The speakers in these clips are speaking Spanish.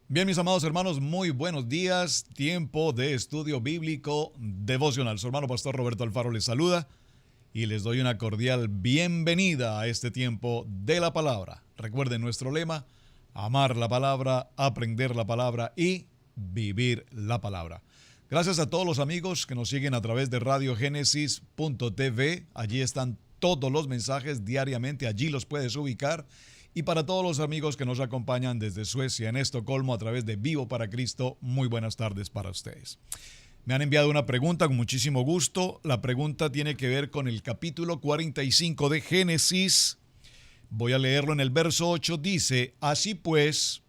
Bien, mis amados hermanos, muy buenos días. Tiempo de estudio bíblico devocional. Su hermano pastor Roberto Alfaro les saluda y les doy una cordial bienvenida a este tiempo de la palabra. Recuerden nuestro lema: amar la palabra, aprender la palabra y vivir la palabra. Gracias a todos los amigos que nos siguen a través de radiogénesis.tv. Allí están todos los mensajes diariamente, allí los puedes ubicar. Y para todos los amigos que nos acompañan desde Suecia, en Estocolmo, a través de Vivo para Cristo, muy buenas tardes para ustedes. Me han enviado una pregunta con muchísimo gusto. La pregunta tiene que ver con el capítulo 45 de Génesis. Voy a leerlo en el verso 8. Dice: así pues,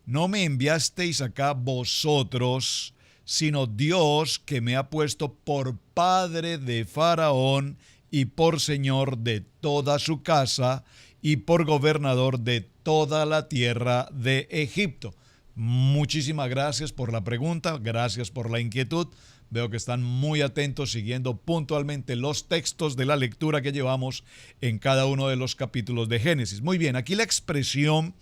no me enviasteis acá vosotros, sino Dios, que me ha puesto por padre de Faraón y por señor de toda su casa y por gobernador de toda la tierra de Egipto. Muchísimas gracias por la pregunta, gracias por la inquietud. Veo que están muy atentos, siguiendo puntualmente los textos de la lectura que llevamos en cada uno de los capítulos de Génesis. Muy bien, aquí la expresión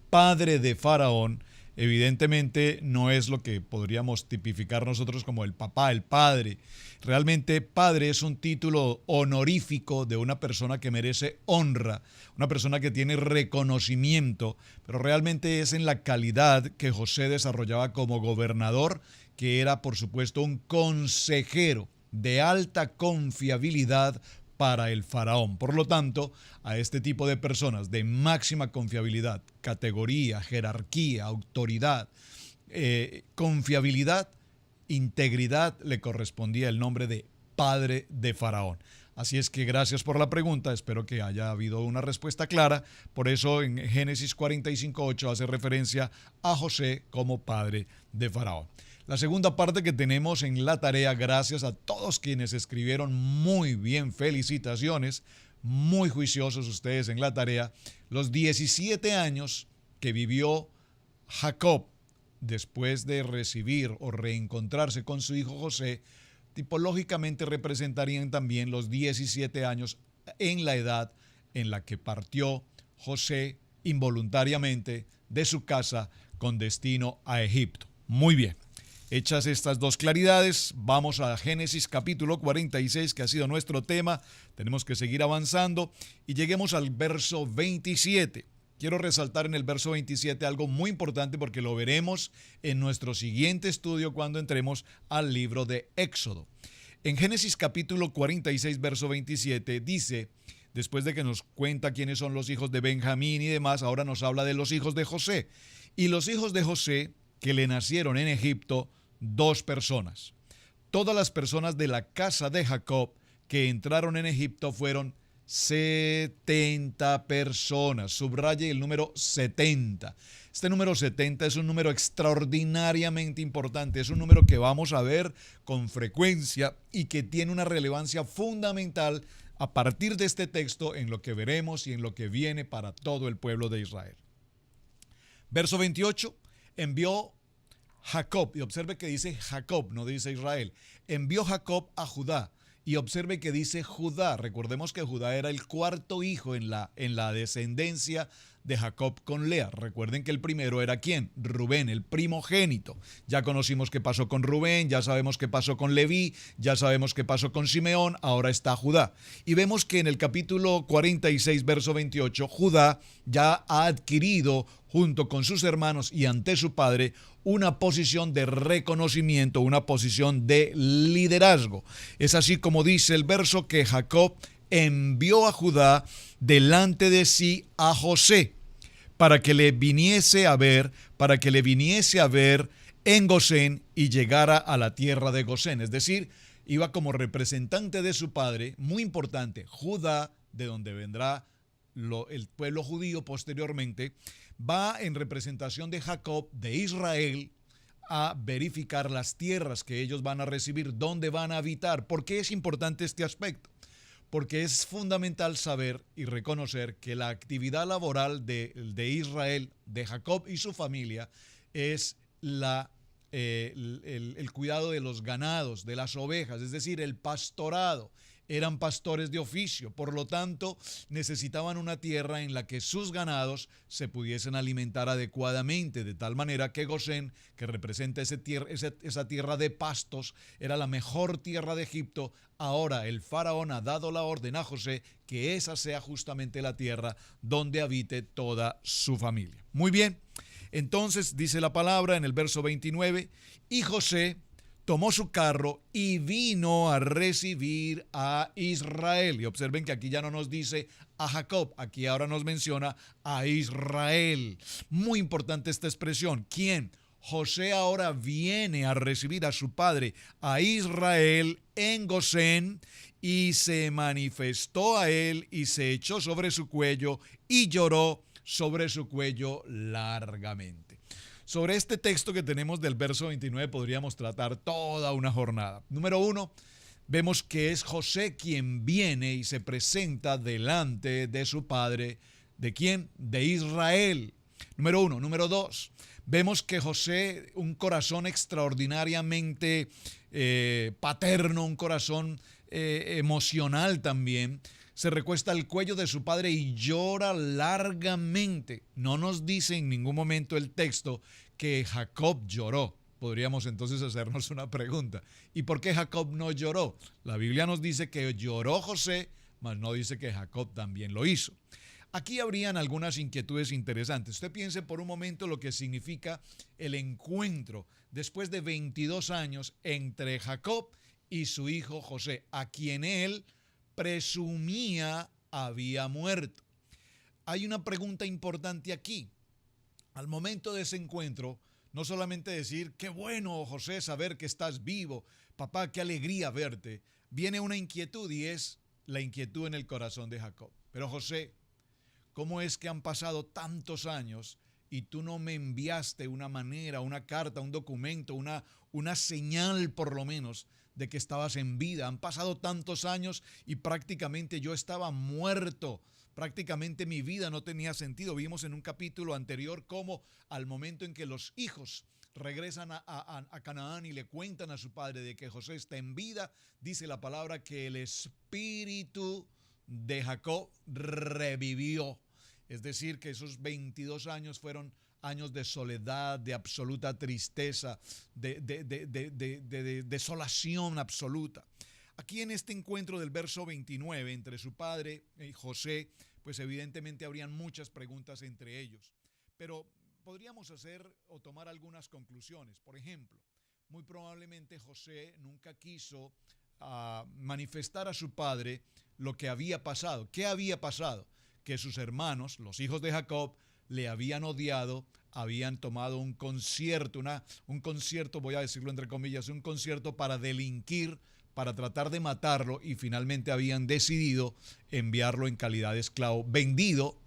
padre de Faraón evidentemente no es lo que podríamos tipificar nosotros como el papá, el padre. Realmente padre es un título honorífico de una persona que merece honra, una persona que tiene reconocimiento, pero realmente es en la calidad que José desarrollaba como gobernador, que era por supuesto un consejero de alta confiabilidad para el faraón. Por lo tanto, a este tipo de personas de máxima confiabilidad, categoría, jerarquía, autoridad, confiabilidad, integridad, le correspondía el nombre de padre de faraón. Así es que gracias por la pregunta, espero que haya habido una respuesta clara. Por eso en Génesis 45:8 hace referencia a José como padre de faraón. La segunda parte que tenemos en la tarea, gracias a todos quienes escribieron muy bien, felicitaciones, muy juiciosos ustedes en la tarea, los 17 años que vivió Jacob después de recibir o reencontrarse con su hijo José, tipológicamente representarían también los 17 años en la edad en la que partió José involuntariamente de su casa con destino a Egipto. Muy bien. Hechas estas dos claridades, vamos a Génesis capítulo 46, que ha sido nuestro tema. Tenemos que seguir avanzando y lleguemos al verso 27. Quiero resaltar en el verso 27 algo muy importante porque lo veremos en nuestro siguiente estudio cuando entremos al libro de Éxodo. En Génesis capítulo 46, verso 27 dice, después de que nos cuenta quiénes son los hijos de Benjamín y demás, ahora nos habla de los hijos de José. Y los hijos de José que le nacieron en Egipto, dos personas. Todas las personas de la casa de Jacob que entraron en Egipto fueron 70 personas. Subraye el número 70. Este número 70 es un número extraordinariamente importante. Es un número que vamos a ver con frecuencia y que tiene una relevancia fundamental a partir de este texto en lo que veremos y en lo que viene para todo el pueblo de Israel. Verso 28. Envió Jacob, y observe que dice Jacob, no dice Israel. Envió Jacob a Judá, y observe que dice Judá. Recordemos que Judá era el cuarto hijo en la descendencia de Jacob con Lea. Recuerden que el primero era ¿quién? Rubén, el primogénito. Ya conocimos qué pasó con Rubén, ya sabemos qué pasó con Leví, ya sabemos qué pasó con Simeón, ahora está Judá. Y vemos que en el capítulo 46, verso 28, Judá ya ha adquirido, junto con sus hermanos y ante su padre, una posición de reconocimiento, una posición de liderazgo. Es así como dice el verso que Jacob envió a Judá delante de sí a José para que le viniese a ver, en Gosén y llegara a la tierra de Gosén. Es decir, iba como representante de su padre, muy importante, Judá, de donde vendrá el pueblo judío posteriormente, va en representación de Jacob, de Israel, a verificar las tierras que ellos van a recibir, dónde van a habitar. ¿Por qué es importante este aspecto? Porque es fundamental saber y reconocer que la actividad laboral de Israel, de Jacob y su familia, es el cuidado de los ganados, de las ovejas, es decir, el pastorado. eran pastores de oficio, por lo tanto necesitaban una tierra en la que sus ganados se pudiesen alimentar adecuadamente, de tal manera que Gosén, que representa esa tierra de pastos, era la mejor tierra de Egipto. Ahora el faraón ha dado la orden a José que esa sea justamente la tierra donde habite toda su familia. Muy bien, entonces dice la palabra en el verso 29, y José tomó su carro y vino a recibir a Israel. Y observen que aquí ya no nos dice a Jacob, aquí ahora nos menciona a Israel. Muy importante esta expresión. ¿Quién? José ahora viene a recibir a su padre, a Israel, en Gosén, y se manifestó a él y se echó sobre su cuello y lloró sobre su cuello largamente. Sobre este texto que tenemos del verso 29 podríamos tratar toda una jornada. Número 1, vemos que es José quien viene y se presenta delante de su padre. ¿De quién? De Israel. Número 1. Número 2, vemos que José, un corazón extraordinariamente paterno, un corazón emocional también, se recuesta al cuello de su padre y llora largamente. No nos dice en ningún momento el texto que Jacob lloró. Podríamos entonces hacernos una pregunta. ¿Y por qué Jacob no lloró? La Biblia nos dice que lloró José, mas no dice que Jacob también lo hizo. Aquí habrían algunas inquietudes interesantes. Usted piense por un momento lo que significa el encuentro después de 22 años entre Jacob y su hijo José, a quien él presumía había muerto. Hay una pregunta importante aquí. Al momento de ese encuentro, no solamente decir, qué bueno, José, saber que estás vivo, papá, qué alegría verte, viene una inquietud y es la inquietud en el corazón de Jacob. Pero José, ¿cómo es que han pasado tantos años y tú no me enviaste una manera, una carta, un documento, una señal por lo menos de que estabas en vida? Han pasado tantos años y prácticamente yo estaba muerto. Prácticamente mi vida no tenía sentido. Vimos en un capítulo anterior cómo al momento en que los hijos regresan a Canaán y le cuentan a su padre de que José está en vida, dice la palabra que el espíritu de Jacob revivió. Es decir, que esos 22 años fueron años de soledad, de absoluta tristeza, de desolación absoluta. Aquí en este encuentro del verso 29 entre su padre y José, pues evidentemente habrían muchas preguntas entre ellos. Pero podríamos hacer o tomar algunas conclusiones. Por ejemplo, muy probablemente José nunca quiso manifestar a su padre lo que había pasado. ¿Qué había pasado? Que sus hermanos, los hijos de Jacob, le habían odiado, habían tomado un concierto, voy a decirlo entre comillas, un concierto para delinquir, para tratar de matarlo, y finalmente habían decidido enviarlo en calidad de esclavo, vendido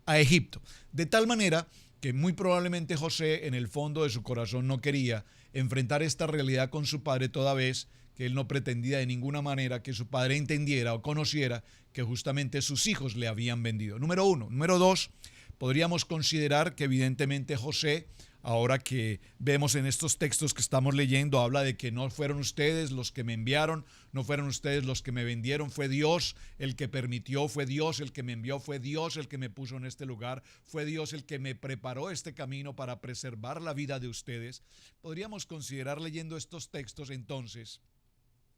a Egipto. De tal manera que muy probablemente José en el fondo de su corazón no quería enfrentar esta realidad con su padre, toda vez que él no pretendía de ninguna manera que su padre entendiera o conociera que justamente sus hijos le habían vendido. Número 1. Número 2, podríamos considerar que evidentemente José, ahora que vemos en estos textos que estamos leyendo, habla de que no fueron ustedes los que me enviaron, no fueron ustedes los que me vendieron, fue Dios el que permitió, fue Dios el que me envió, fue Dios el que me puso en este lugar, fue Dios el que me preparó este camino para preservar la vida de ustedes. Podríamos considerar leyendo estos textos entonces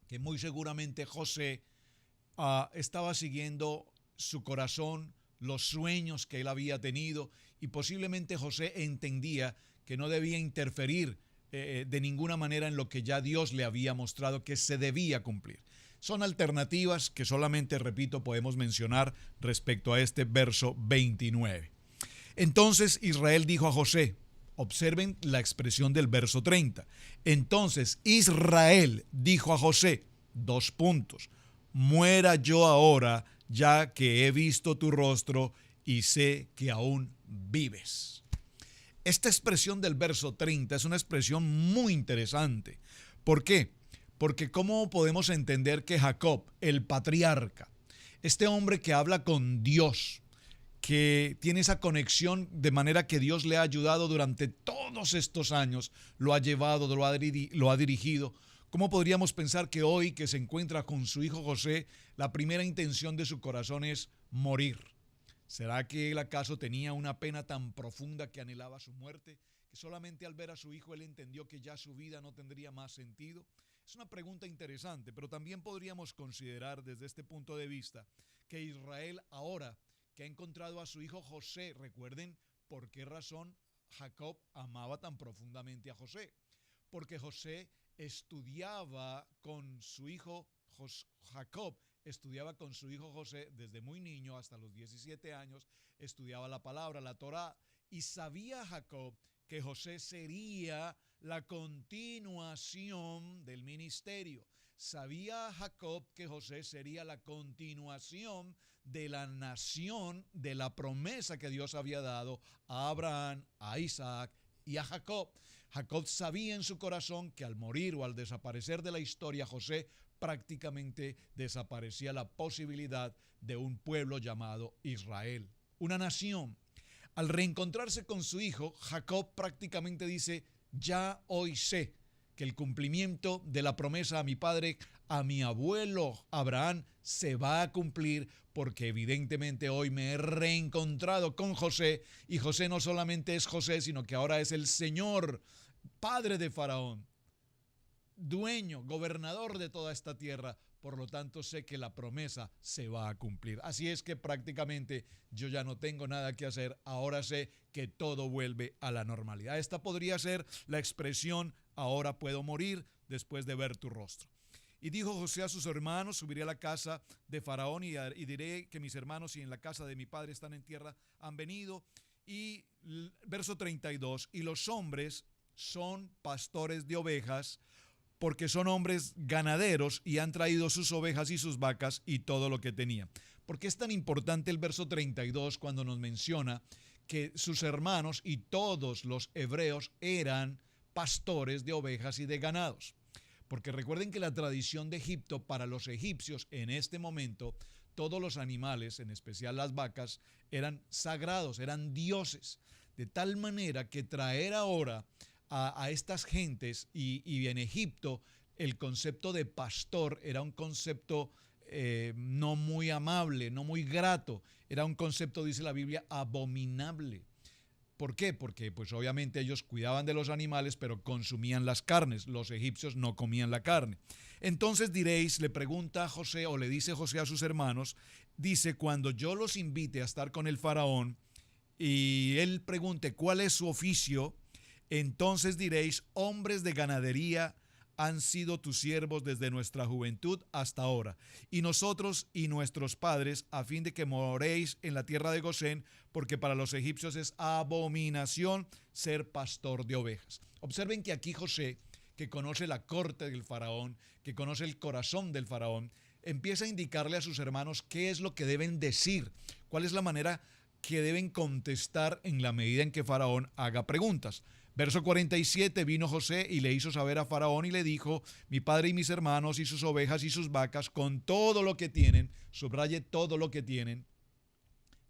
que muy seguramente José estaba siguiendo su corazón, los sueños que él había tenido, y posiblemente José entendía que no debía interferir de ninguna manera en lo que ya Dios le había mostrado que se debía cumplir. Son alternativas que solamente, repito, podemos mencionar respecto a este verso 29. Entonces Israel dijo a José, observen la expresión del verso 30. Entonces Israel dijo a José, muera yo ahora, ya que he visto tu rostro y sé que aún vives. Esta expresión del verso 30 es una expresión muy interesante. ¿Por qué? Porque ¿cómo podemos entender que Jacob, el patriarca, este hombre que habla con Dios, que tiene esa conexión de manera que Dios le ha ayudado durante todos estos años, lo ha llevado, lo ha dirigido, ¿Cómo podríamos pensar que hoy que se encuentra con su hijo José, la primera intención de su corazón es morir? ¿Será que él acaso tenía una pena tan profunda que anhelaba su muerte, que solamente al ver a su hijo él entendió que ya su vida no tendría más sentido? Es una pregunta interesante, pero también podríamos considerar desde este punto de vista que Israel ahora que ha encontrado a su hijo José, recuerden por qué razón Jacob amaba tan profundamente a José, porque José estudiaba con su hijo Jacob, estudiaba con su hijo José desde muy niño hasta los 17 años, estudiaba la palabra, la Torá, y sabía Jacob que José sería la continuación del ministerio. Sabía Jacob que José sería la continuación de la nación, de la promesa que Dios había dado a Abraham, a Isaac y a Jacob. Jacob sabía en su corazón que al morir o al desaparecer de la historia, José prácticamente desaparecía la posibilidad de un pueblo llamado Israel, una nación. Al reencontrarse con su hijo, Jacob prácticamente dice: ya hoy sé que el cumplimiento de la promesa a mi padre, a mi abuelo Abraham, se va a cumplir, porque evidentemente hoy me he reencontrado con José, y José no solamente es José, sino que ahora es el Señor, padre de Faraón, dueño, gobernador de toda esta tierra. Por lo tanto, sé que la promesa se va a cumplir. Así es que prácticamente yo ya no tengo nada que hacer. Ahora sé que todo vuelve a la normalidad. Esta podría ser la expresión: ahora puedo morir después de ver tu rostro. Y dijo José a sus hermanos: subiré a la casa de Faraón y diré que mis hermanos y en la casa de mi padre están en tierra, han venido. Y verso 32, y los hombres son pastores de ovejas, porque son hombres ganaderos y han traído sus ovejas y sus vacas y todo lo que tenía. ¿Por qué es tan importante el verso 32 cuando nos menciona que sus hermanos y todos los hebreos eran pastores de ovejas y de ganados? Porque recuerden que la tradición de Egipto, para los egipcios en este momento, todos los animales, en especial las vacas, eran sagrados, eran dioses. De tal manera que traer ahora a estas gentes, y en Egipto el concepto de pastor era un concepto no muy amable, no muy grato, era un concepto, dice la Biblia, abominable. ¿Por qué? Porque pues obviamente ellos cuidaban de los animales, pero consumían las carnes. Los egipcios no comían la carne. Entonces diréis, le pregunta a José, o le dice José a sus hermanos, dice: cuando yo los invite a estar con el faraón y él pregunte cuál es su oficio, entonces diréis: hombres de ganadería han sido tus siervos desde nuestra juventud hasta ahora, y nosotros y nuestros padres, a fin de que moréis en la tierra de Gosén, porque para los egipcios es abominación ser pastor de ovejas. Observen que aquí José, que conoce la corte del faraón, que conoce el corazón del faraón, empieza a indicarle a sus hermanos qué es lo que deben decir, cuál es la manera que deben contestar en la medida en que Faraón haga preguntas. Verso 47, vino José y le hizo saber a Faraón y le dijo: mi padre y mis hermanos y sus ovejas y sus vacas con todo lo que tienen, subraye todo lo que tienen.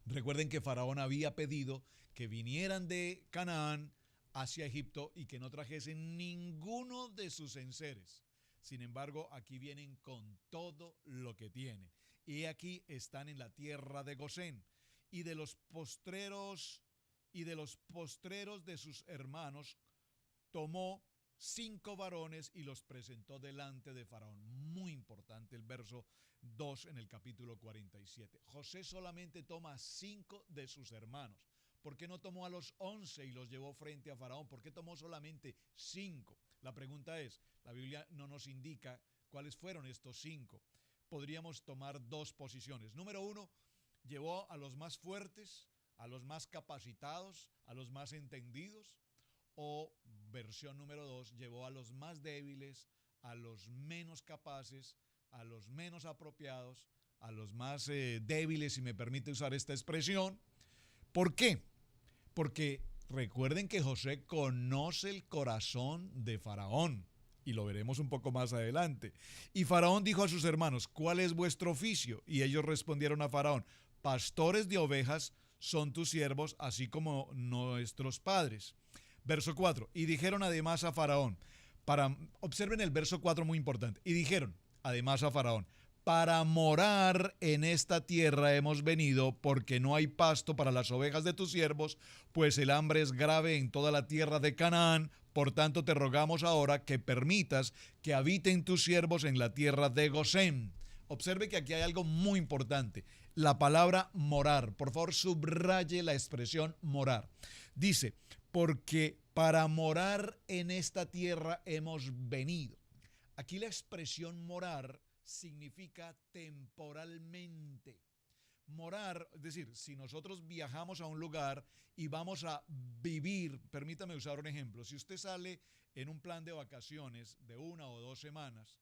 Recuerden que Faraón había pedido que vinieran de Canaán hacia Egipto y que no trajesen ninguno de sus enseres. Sin embargo, aquí vienen con todo lo que tienen. Y aquí están en la tierra de Gosén. Y de los postreros de sus hermanos tomó 5 varones y los presentó delante de Faraón. Muy importante el verso 2 en el capítulo 47. José solamente toma 5 de sus hermanos. ¿Por qué no tomó a los 11 y los llevó frente a Faraón? ¿Por qué tomó solamente 5? La pregunta es, la Biblia no nos indica cuáles fueron estos 5. Podríamos tomar 2 posiciones. Número 1, llevó a los más fuertes, a los más capacitados, a los más entendidos. O versión número 2, llevó a los más débiles, a los menos capaces, a los menos apropiados, a los más débiles, si me permite usar esta expresión. ¿Por qué? Porque recuerden que José conoce el corazón de Faraón, y lo veremos un poco más adelante. Y Faraón dijo a sus hermanos: ¿cuál es vuestro oficio? Y ellos respondieron a Faraón: pastores de ovejas son tus siervos, así como nuestros padres. Verso 4, y dijeron además a Faraón: Observen el verso 4 muy importante. Y dijeron, además a Faraón, para morar en esta tierra hemos venido, porque no hay pasto para las ovejas de tus siervos, pues el hambre es grave en toda la tierra de Canaán. Por tanto, te rogamos ahora que permitas que habiten tus siervos en la tierra de Gosén. Observe que aquí hay algo muy importante. La palabra morar. Por favor, subraye la expresión morar. Dice, porque para morar en esta tierra hemos venido. Aquí la expresión morar significa temporalmente. Morar, es decir, si nosotros viajamos a un lugar y vamos a vivir, permítame usar un ejemplo, si usted sale en un plan de vacaciones de 1 o 2 semanas,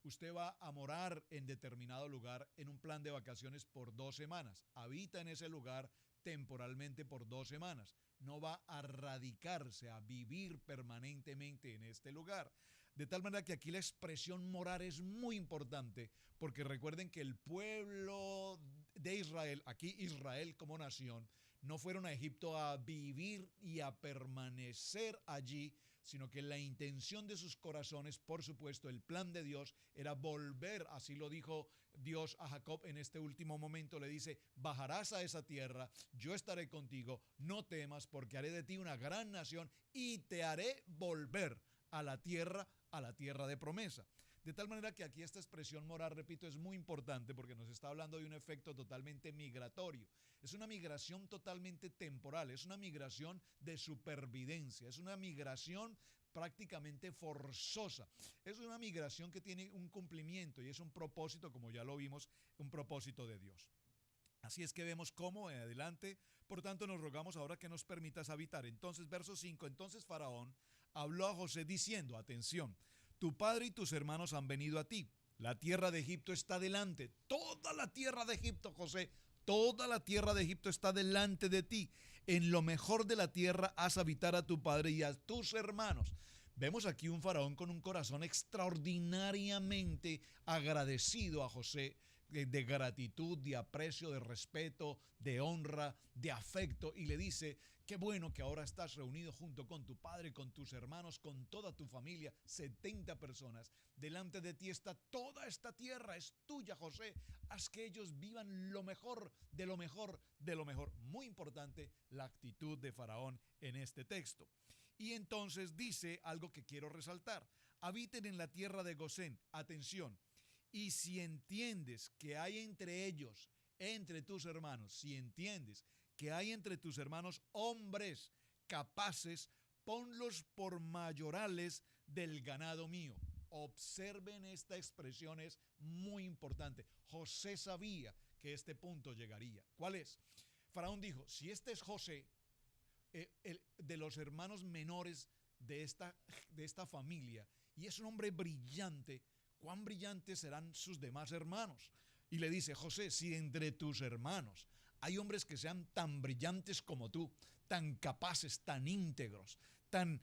usted va a morar en determinado lugar en un plan de vacaciones por 2 semanas, habita en ese lugar temporalmente por 2 semanas, no va a radicarse, a vivir permanentemente en este lugar. De tal manera que aquí la expresión morar es muy importante, porque recuerden que el pueblo de Israel, aquí Israel como nación, no fueron a Egipto a vivir y a permanecer allí, sino que la intención de sus corazones, por supuesto, el plan de Dios era volver, así lo dijo Dios a Jacob en este último momento, le dice, bajarás a esa tierra, yo estaré contigo, no temas, porque haré de ti una gran nación y te haré volver a la tierra de promesa. De tal manera que aquí esta expresión morar, repito, es muy importante porque nos está hablando de un efecto totalmente migratorio. Es una migración totalmente temporal, es una migración de supervivencia, es una migración prácticamente forzosa. Es una migración que tiene un cumplimiento y es un propósito, como ya lo vimos, un propósito de Dios. Así es que vemos cómo en adelante, por tanto nos rogamos ahora que nos permitas habitar. Entonces, verso 5, entonces Faraón habló a José diciendo, atención, tu padre y tus hermanos han venido a ti, la tierra de Egipto está delante, toda la tierra de Egipto, José, toda la tierra de Egipto está delante de ti, en lo mejor de la tierra haz habitar a tu padre y a tus hermanos. Vemos aquí un faraón con un corazón extraordinariamente agradecido a José, de gratitud, de aprecio, de respeto, de honra, de afecto, y le dice, qué bueno que ahora estás reunido junto con tu padre, con tus hermanos, con toda tu familia, 70 personas. Delante de ti está toda esta tierra, es tuya, José. Haz que ellos vivan lo mejor, de lo mejor, de lo mejor. Muy importante la actitud de Faraón en este texto. Y entonces dice algo que quiero resaltar. Habiten en la tierra de Gosén. Atención. Y si entiendes que hay entre ellos, entre tus hermanos, si entiendes que hay entre tus hermanos hombres capaces, ponlos por mayorales del ganado mío. Observen, esta expresión es muy importante. José sabía que este punto llegaría. ¿Cuál es? Faraón dijo, si este es José, de los hermanos menores de esta familia, y es un hombre brillante, ¿cuán brillantes serán sus demás hermanos? Y le dice, José, si entre tus hermanos hay hombres que sean tan brillantes como tú, tan capaces, tan íntegros, tan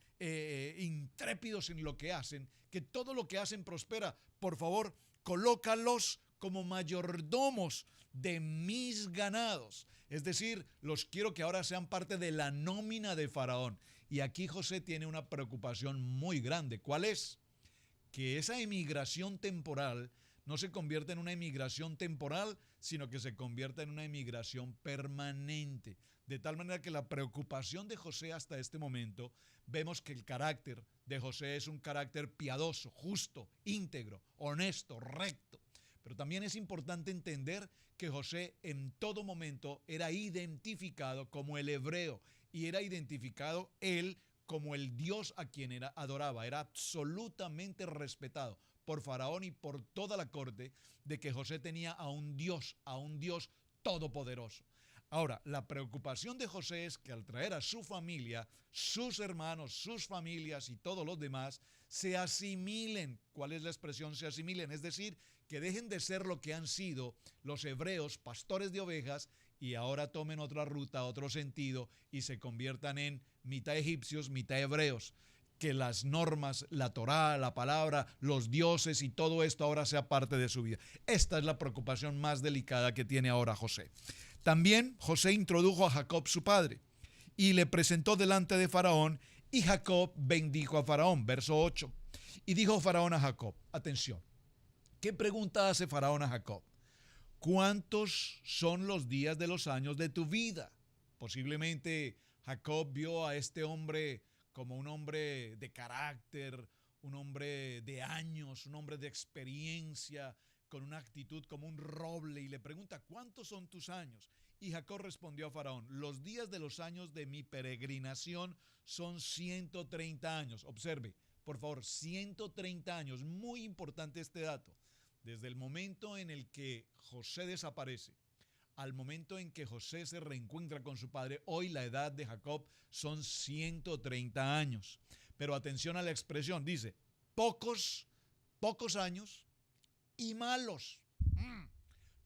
intrépidos en lo que hacen, que todo lo que hacen prospera, por favor, colócalos como mayordomos de mis ganados. Es decir, los quiero que ahora sean parte de la nómina de Faraón. Y aquí José tiene una preocupación muy grande. ¿Cuál es? Que esa emigración temporal no se convierta en una emigración temporal, sino que se convierta en una emigración permanente. De tal manera que la preocupación de José hasta este momento, vemos que el carácter de José es un carácter piadoso, justo, íntegro, honesto, recto. Pero también es importante entender que José en todo momento era identificado como el hebreo y era identificado él como el Dios a quien adoraba. Era absolutamente respetado por Faraón y por toda la corte de que José tenía a un Dios todopoderoso. Ahora, la preocupación de José es que al traer a su familia, sus hermanos, sus familias y todos los demás, se asimilen. ¿Cuál es la expresión se asimilen? Es decir, que dejen de ser lo que han sido los hebreos, pastores de ovejas, y ahora tomen otra ruta, otro sentido, y se conviertan en mitad egipcios, mitad hebreos. Que las normas, la Torá, la palabra, los dioses y todo esto ahora sea parte de su vida. Esta es la preocupación más delicada que tiene ahora José. También José introdujo a Jacob su padre y le presentó delante de Faraón, y Jacob bendijo a Faraón. Verso 8. Y dijo Faraón a Jacob, atención, ¿qué pregunta hace Faraón a Jacob? ¿Cuántos son los días de los años de tu vida? Posiblemente Jacob vio a este hombre como un hombre de carácter, un hombre de años, un hombre de experiencia, con una actitud como un roble y le pregunta, ¿cuántos son tus años? Y Jacob respondió a Faraón, los días de los años de mi peregrinación son 130 años. Observe, por favor, 130 años, muy importante este dato. Desde el momento en el que José desaparece al momento en que José se reencuentra con su padre, hoy la edad de Jacob son 130 años. Pero atención a la expresión, dice, pocos años y malos.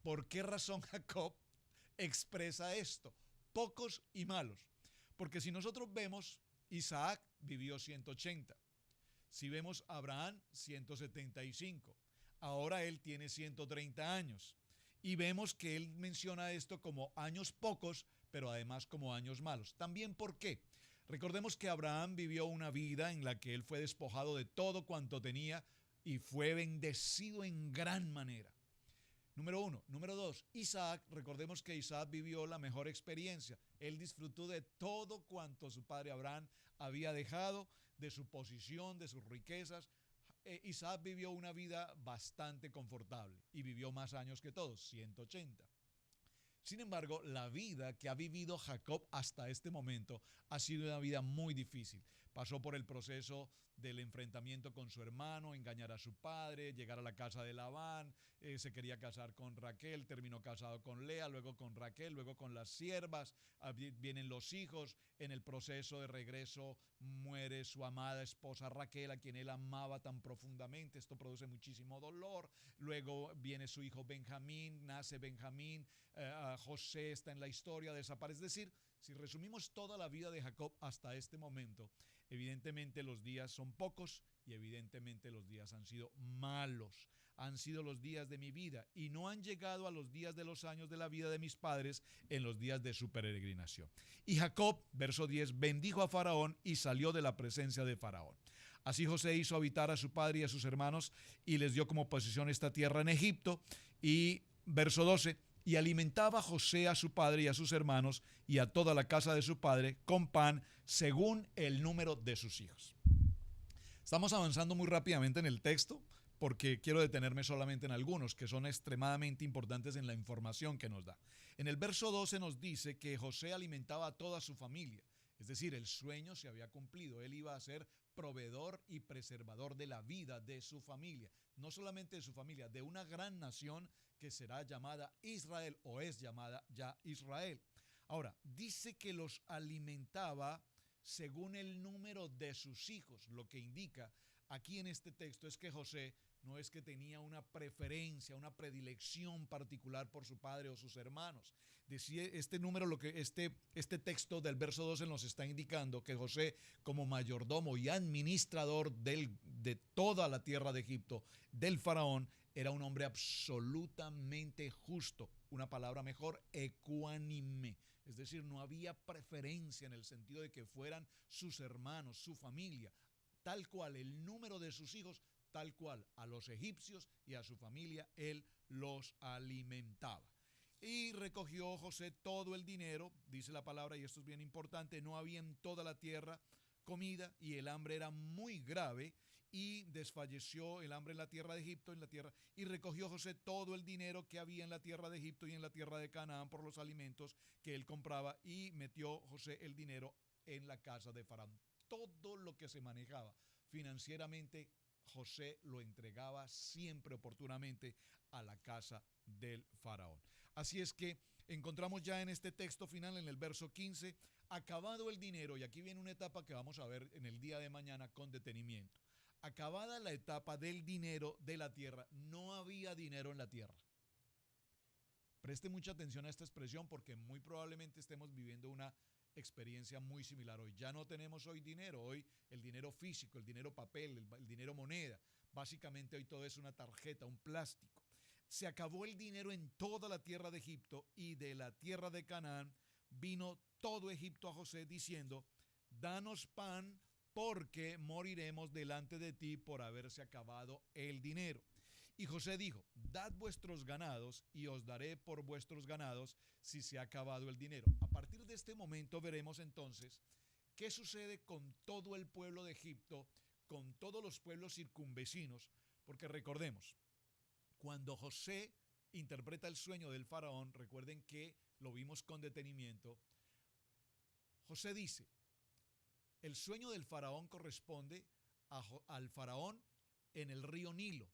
¿Por qué razón Jacob expresa esto? Pocos y malos. Porque si nosotros vemos, Isaac vivió 180. Si vemos Abraham, 175. Ahora él tiene 130 años. Y vemos que él menciona esto como años pocos, pero además como años malos. También, ¿por qué? Recordemos que Abraham vivió una vida en la que él fue despojado de todo cuanto tenía y fue bendecido en gran manera. Número uno. Número dos, Isaac, recordemos que Isaac vivió la mejor experiencia. Él disfrutó de todo cuanto su padre Abraham había dejado, de su posición, de sus riquezas. Isaac vivió una vida bastante confortable y vivió más años que todos, 180. Sin embargo, la vida que ha vivido Jacob hasta este momento ha sido una vida muy difícil. Pasó por el proceso del enfrentamiento con su hermano, engañar a su padre, llegar a la casa de Labán, se quería casar con Raquel, terminó casado con Lea, luego con Raquel, luego con las siervas, vienen los hijos, en el proceso de regreso muere su amada esposa Raquel, a quien él amaba tan profundamente, esto produce muchísimo dolor, luego viene su hijo Benjamín, nace Benjamín, José está en la historia, desaparece. Es decir, si resumimos toda la vida de Jacob hasta este momento, evidentemente los días son pocos y evidentemente los días han sido malos. Han sido los días de mi vida y no han llegado a los días de los años de la vida de mis padres en los días de su peregrinación. Y Jacob, verso 10, bendijo a Faraón y salió de la presencia de Faraón. Así José hizo habitar a su padre y a sus hermanos y les dio como posesión esta tierra en Egipto. Y verso 12, y alimentaba José a su padre y a sus hermanos y a toda la casa de su padre con pan según el número de sus hijos. Estamos avanzando muy rápidamente en el texto porque quiero detenerme solamente en algunos que son extremadamente importantes en la información que nos da. En el verso 12 nos dice que José alimentaba a toda su familia. Es decir, el sueño se había cumplido. Él iba a ser proveedor y preservador de la vida de su familia. No solamente de su familia, de una gran nación que será llamada Israel o es llamada ya Israel. Ahora, dice que los alimentaba según el número de sus hijos. Lo que indica aquí en este texto es que José no es que tenía una preferencia, una predilección particular por su padre o sus hermanos. Decía este número, este texto del verso 12 nos está indicando que José, como mayordomo y administrador de toda la tierra de Egipto, del faraón, era un hombre absolutamente justo. Una palabra mejor, ecuánime. Es decir, no había preferencia en el sentido de que fueran sus hermanos, su familia, tal cual el número de sus hijos, tal cual a los egipcios y a su familia él los alimentaba. Y recogió José todo el dinero, dice la palabra, y esto es bien importante, no había en toda la tierra comida y el hambre era muy grave y desfalleció el hambre en la tierra de Egipto, y recogió José todo el dinero que había en la tierra de Egipto y en la tierra de Canaán por los alimentos que él compraba y metió José el dinero en la casa de Faraón. Todo lo que se manejaba financieramente, José lo entregaba siempre oportunamente a la casa del faraón. Así es que encontramos ya en este texto final, en el verso 15, acabado el dinero, y aquí viene una etapa que vamos a ver en el día de mañana con detenimiento. Acabada la etapa del dinero de la tierra, no había dinero en la tierra. Preste mucha atención a esta expresión porque muy probablemente estemos viviendo una experiencia muy similar hoy. Ya no tenemos hoy dinero, hoy el dinero físico, el dinero papel, el dinero moneda. Básicamente hoy todo es una tarjeta, un plástico. Se acabó el dinero en toda la tierra de Egipto y de la tierra de Canaán vino todo Egipto a José diciendo, danos pan porque moriremos delante de ti por haberse acabado el dinero. Y José dijo, dad vuestros ganados y os daré por vuestros ganados si se ha acabado el dinero. A partir de este momento veremos entonces qué sucede con todo el pueblo de Egipto, con todos los pueblos circunvecinos, porque recordemos, cuando José interpreta el sueño del faraón, recuerden que lo vimos con detenimiento, José dice, el sueño del faraón corresponde al faraón en el río Nilo,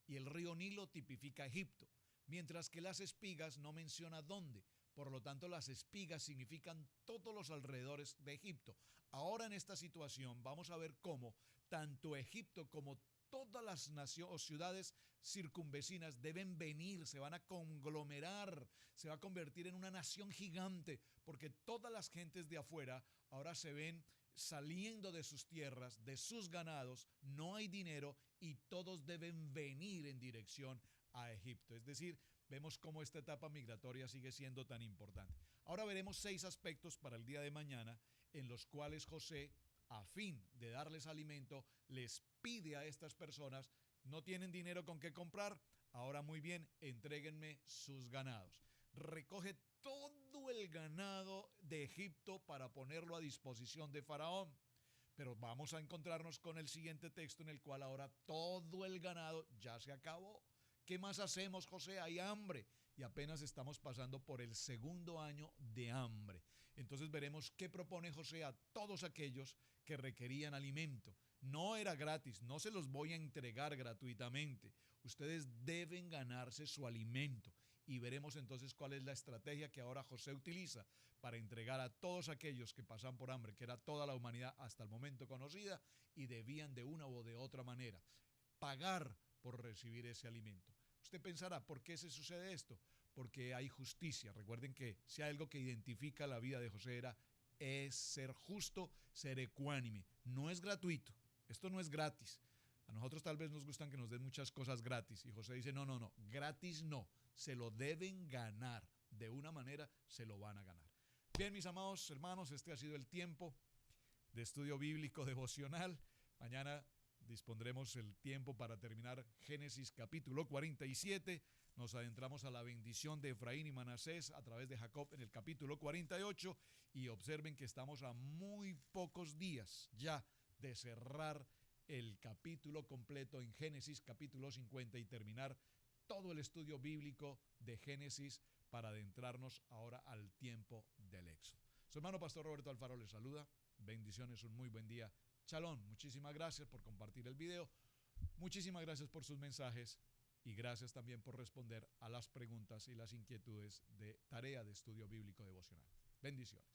y el río Nilo tipifica Egipto, mientras que las espigas no menciona dónde. Por lo tanto, las espigas significan todos los alrededores de Egipto. Ahora en esta situación vamos a ver cómo tanto Egipto como todas las naciones o ciudades circunvecinas deben venir, se van a conglomerar, se va a convertir en una nación gigante, porque todas las gentes de afuera ahora se ven saliendo de sus tierras, de sus ganados, no hay dinero y todos deben venir en dirección a Egipto. Es decir, vemos cómo esta etapa migratoria sigue siendo tan importante. Ahora veremos 6 aspectos para el día de mañana en los cuales José, a fin de darles alimento, les pide a estas personas, no tienen dinero con qué comprar, ahora muy bien, entréguenme sus ganados. Recoge todo el ganado de Egipto para ponerlo a disposición de Faraón. Pero vamos a encontrarnos con el siguiente texto en el cual ahora todo el ganado ya se acabó. ¿Qué más hacemos, José? Hay hambre y apenas estamos pasando por el segundo año de hambre. Entonces veremos qué propone José a todos aquellos que requerían alimento. No era gratis, no se los voy a entregar gratuitamente. Ustedes deben ganarse su alimento y veremos entonces cuál es la estrategia que ahora José utiliza para entregar a todos aquellos que pasan por hambre, que era toda la humanidad hasta el momento conocida y debían de una o de otra manera pagar por recibir ese alimento. Usted pensará, ¿por qué se sucede esto? Porque hay justicia. Recuerden que si hay algo que identifica la vida de José es ser justo, ser ecuánime. No es gratuito. Esto no es gratis. A nosotros tal vez nos gustan que nos den muchas cosas gratis. Y José dice, no, gratis no. Se lo deben ganar. De una manera se lo van a ganar. Bien, mis amados hermanos, este ha sido el tiempo de estudio bíblico devocional. Mañana dispondremos el tiempo para terminar Génesis capítulo 47. Nos adentramos a la bendición de Efraín y Manasés a través de Jacob en el capítulo 48 y observen que estamos a muy pocos días ya de cerrar el capítulo completo en Génesis capítulo 50 y terminar todo el estudio bíblico de Génesis para adentrarnos ahora al tiempo del Éxodo. Su hermano Pastor Roberto Alfaro les saluda. Bendiciones, un muy buen día. Shalom, muchísimas gracias por compartir el video, muchísimas gracias por sus mensajes y gracias también por responder a las preguntas y las inquietudes de tarea de estudio bíblico devocional. Bendiciones.